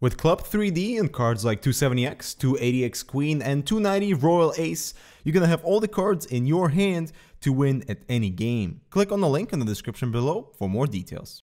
With Club 3D and cards like 270X, 280X Queen, and 290 Royal Ace, you're gonna have all the cards in your hand to win at any game. Click on the link in the description below for more details.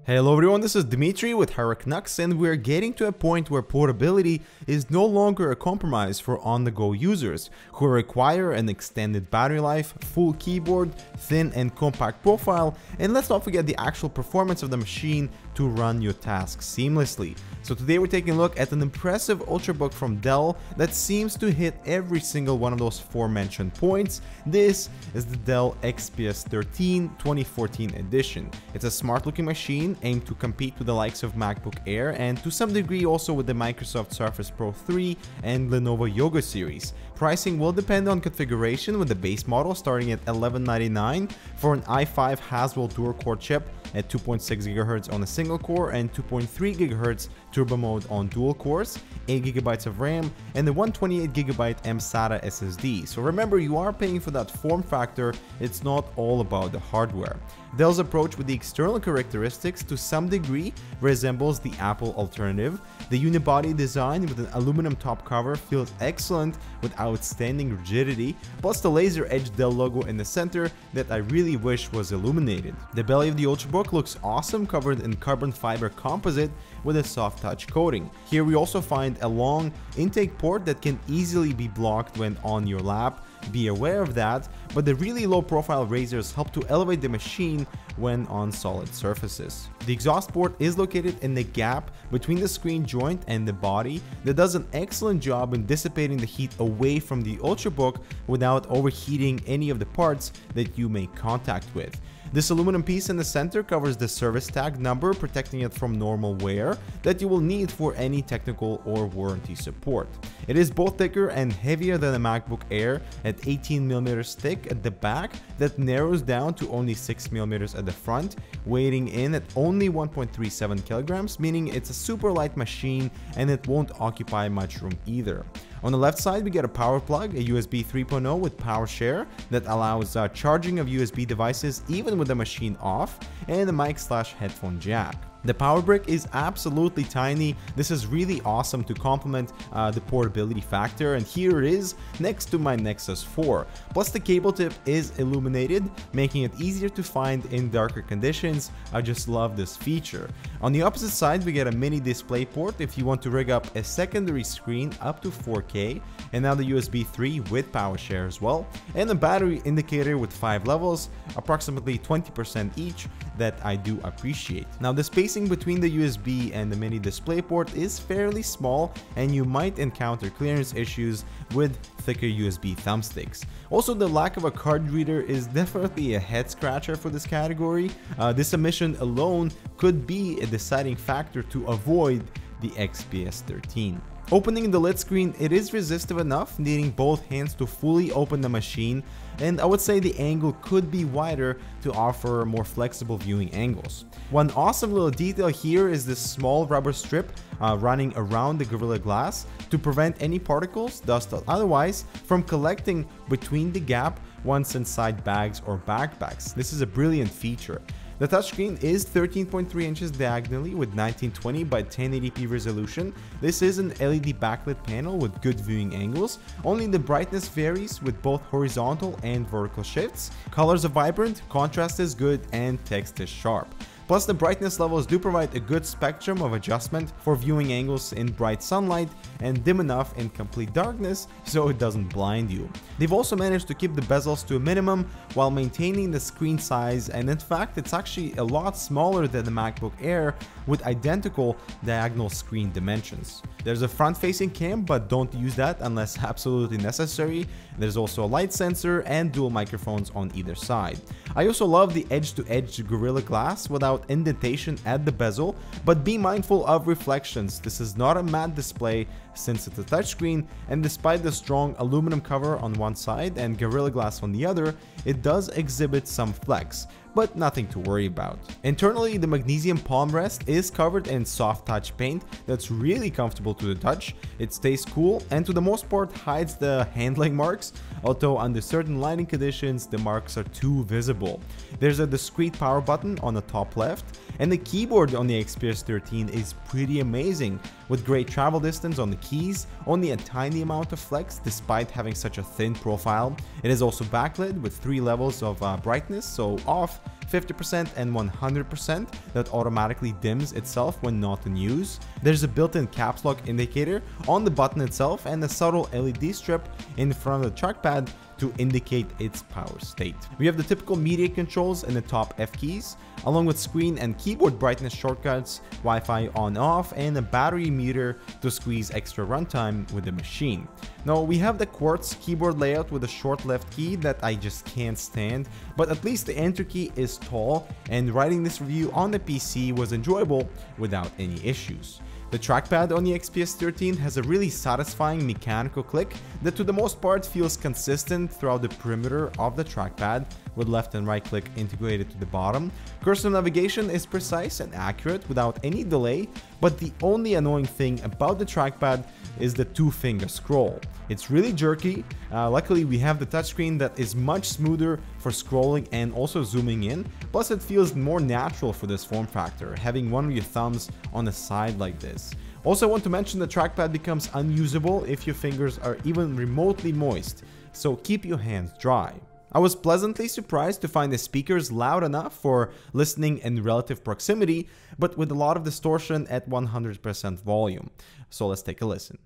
Hello everyone, this is Dimitri with Canucks, and we're getting to a point where portability is no longer a compromise for on-the-go users who require an extended battery life, full keyboard, thin and compact profile, and let's not forget the actual performance of the machine to run your tasks seamlessly. So today we're taking a look at an impressive Ultrabook from Dell that seems to hit every single one of those aforementioned points. This is the Dell XPS13 2014 edition. It's a smart looking machine aimed to compete with the likes of MacBook Air and to some degree also with the Microsoft Surface Pro 3 and Lenovo Yoga series. Pricing will depend on configuration, with the base model starting at $1199 for an i5 Haswell dual-core chip at 2.6 GHz on a single core and 2.3 GHz turbo mode on dual cores, 8 GB of RAM, and the 128 GB mSATA SSD. So remember, you are paying for that form factor, it's not all about the hardware. Dell's approach with the external characteristics to some degree resembles the Apple alternative. The unibody design with an aluminum top cover feels excellent with outstanding rigidity, plus the laser edge Dell logo in the center that I really wish was illuminated. The belly of the Ultrabook looks awesome, covered in carbon fiber composite with a soft touch coating. Here we also find a long intake port that can easily be blocked when on your lap. Be aware of that, but the really low profile razors help to elevate the machine when on solid surfaces. The exhaust port is located in the gap between the screen joint and the body that does an excellent job in dissipating the heat away from the Ultrabook without overheating any of the parts that you make contact with. This aluminum piece in the center covers the service tag number, protecting it from normal wear that you will need for any technical or warranty support. It is both thicker and heavier than a MacBook Air at 18mm thick at the back that narrows down to only 6mm at the front, weighing in at only 1.37 kg, meaning it's a super light machine and it won't occupy much room either. On the left side, we get a power plug, a USB 3.0 with power share that allows charging of USB devices even with the machine off, and a mic/headphone jack. The power brick is absolutely tiny. This is really awesome to complement the portability factor, and here it is next to my Nexus 4. Plus the cable tip is illuminated, making it easier to find in darker conditions. I just love this feature. On the opposite side, we get a mini display port if you want to rig up a secondary screen up to 4K, and now the USB 3 with power share as well, and a battery indicator with 5 levels, approximately 20% each, that I do appreciate. Now the spacing between the USB and the mini display port is fairly small, and you might encounter clearance issues with thicker USB thumbsticks. Also, the lack of a card reader is definitely a head scratcher for this category. This omission alone could be a deciding factor to avoid the XPS13. Opening the lid screen, it is resistive enough, needing both hands to fully open the machine, and I would say the angle could be wider to offer more flexible viewing angles. One awesome little detail here is this small rubber strip running around the Gorilla Glass to prevent any particles, dust or otherwise, from collecting between the gap once inside bags or backpacks. This is a brilliant feature. The touchscreen is 13.3 inches diagonally with 1920 by 1080p resolution. This is an LED backlit panel with good viewing angles. Only the brightness varies with both horizontal and vertical shifts. Colors are vibrant, contrast is good, and text is sharp. Plus, the brightness levels do provide a good spectrum of adjustment for viewing angles in bright sunlight and dim enough in complete darkness so it doesn't blind you. They've also managed to keep the bezels to a minimum while maintaining the screen size, and in fact it's actually a lot smaller than the MacBook Air with identical diagonal screen dimensions. There's a front-facing cam, but don't use that unless absolutely necessary. There's also a light sensor and dual microphones on either side. I also love the edge-to-edge Gorilla Glass without indentation at the bezel, but be mindful of reflections. This is not a matte display since it's a touchscreen, and despite the strong aluminum cover on one side and Gorilla Glass on the other, it does exhibit some flex, but nothing to worry about. Internally, the magnesium palm rest is covered in soft touch paint that's really comfortable to the touch. It stays cool and to the most part hides the handling marks, although under certain lighting conditions the marks are too visible. There's a discrete power button on the top left, And the keyboard on the XPS13 is pretty amazing, with great travel distance on the keys, only a tiny amount of flex despite having such a thin profile. It is also backlit with 3 levels of brightness, so off, 50% and 100% that automatically dims itself when not in use. There's a built-in caps lock indicator on the button itself and a subtle LED strip in front of the trackpad to indicate its power state. We have the typical media controls in the top F keys, along with screen and keyboard brightness shortcuts, Wi-Fi on-off, and a battery meter to squeeze extra runtime with the machine. Now we have the quartz keyboard layout with a short left key that I just can't stand, but at least the enter key is tall, and writing this review on the PC was enjoyable without any issues. The trackpad on the XPS13 has a really satisfying mechanical click that to the most part feels consistent throughout the perimeter of the trackpad, with left and right click integrated to the bottom. Cursor navigation is precise and accurate without any delay, but the only annoying thing about the trackpad is the 2-finger scroll. It's really jerky. Luckily we have the touchscreen that is much smoother for scrolling and also zooming in, plus it feels more natural for this form factor, having one of your thumbs on the side like this. Also, I want to mention the trackpad becomes unusable if your fingers are even remotely moist, so keep your hands dry. I was pleasantly surprised to find the speakers loud enough for listening in relative proximity, but with a lot of distortion at 100% volume. So let's take a listen.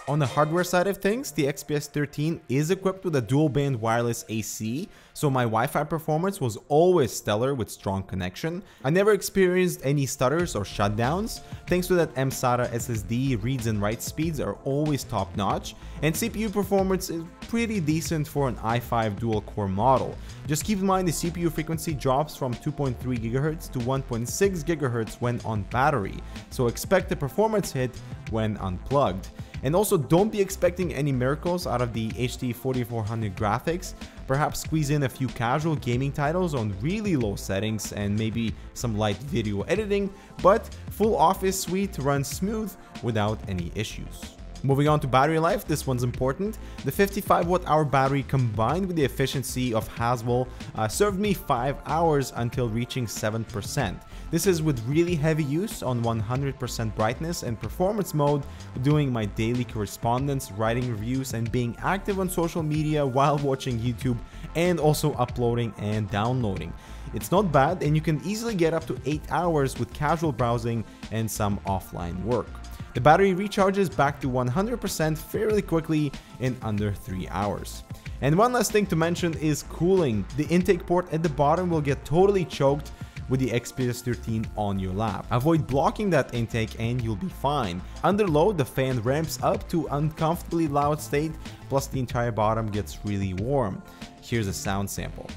On the hardware side of things, the XPS13 is equipped with a dual-band wireless AC, so my Wi-Fi performance was always stellar with strong connection. I never experienced any stutters or shutdowns, thanks to that mSATA SSD reads and write speeds are always top-notch, and CPU performance is pretty decent for an i5 dual-core model. Just keep in mind the CPU frequency drops from 2.3 GHz to 1.6 GHz when on battery, so expect a performance hit when unplugged. And also don't be expecting any miracles out of the HD 4400 graphics. Perhaps squeeze in a few casual gaming titles on really low settings and maybe some light video editing, but full Office suite runs smooth without any issues. Moving on to battery life, this one's important. The 55 watt-hour battery combined with the efficiency of Haswell served me 5 hours until reaching 7%. This is with really heavy use on 100% brightness and performance mode, doing my daily correspondence, writing reviews, and being active on social media while watching YouTube and also uploading and downloading. It's not bad, and you can easily get up to 8 hours with casual browsing and some offline work. The battery recharges back to 100% fairly quickly in under 3 hours. And one last thing to mention is cooling. The intake port at the bottom will get totally choked with the XPS13 on your lap. Avoid blocking that intake and you'll be fine. Under load, the fan ramps up to uncomfortably loud state, plus the entire bottom gets really warm. Here's a sound sample.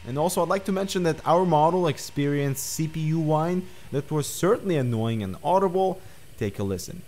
And also I'd like to mention that our model experienced CPU whine that was certainly annoying and audible. Take a listen.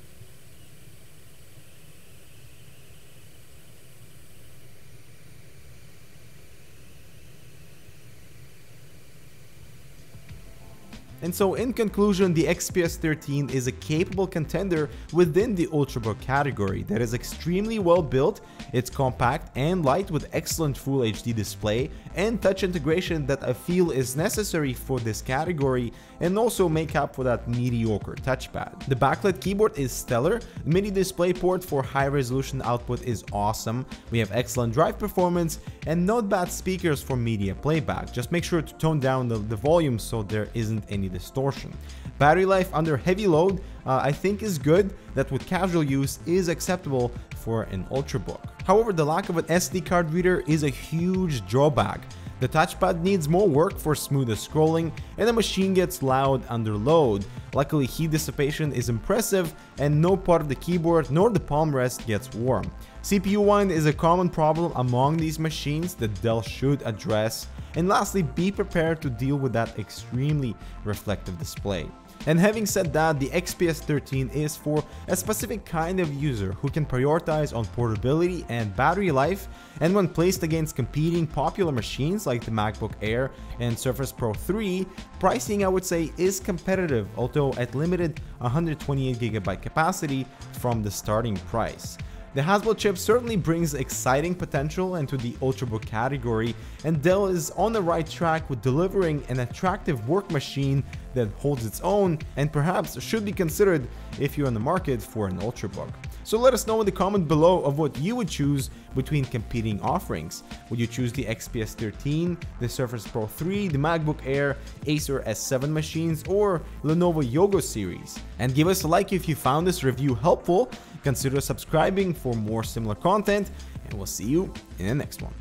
And so in conclusion, the XPS13 is a capable contender within the Ultrabook category that is extremely well built. It's compact and light with excellent Full HD display and touch integration that I feel is necessary for this category, and also make up for that mediocre touchpad. The backlit keyboard is stellar, the MIDI display port for high resolution output is awesome, we have excellent drive performance and not bad speakers for media playback. Just make sure to tone down the volume so there isn't any distortion. Battery life under heavy load I think is good, that with casual use is acceptable for an Ultrabook. However, the lack of an SD card reader is a huge drawback. The touchpad needs more work for smoother scrolling, and the machine gets loud under load. Luckily, heat dissipation is impressive, and no part of the keyboard nor the palm rest gets warm. CPU wind is a common problem among these machines that Dell should address. And lastly, be prepared to deal with that extremely reflective display. And having said that, the XPS13 is for a specific kind of user who can prioritize on portability and battery life, and when placed against competing popular machines like the MacBook Air and Surface Pro 3, pricing I would say is competitive, although at limited 128GB capacity from the starting price. The Haswell chip certainly brings exciting potential into the Ultrabook category, and Dell is on the right track with delivering an attractive work machine that holds its own and perhaps should be considered if you're in the market for an Ultrabook. So let us know in the comment below of what you would choose between competing offerings. Would you choose the XPS13, the Surface Pro 3, the MacBook Air, Acer S7 machines, or Lenovo Yoga series? And give us a like if you found this review helpful. Consider subscribing for more similar content, and we'll see you in the next one.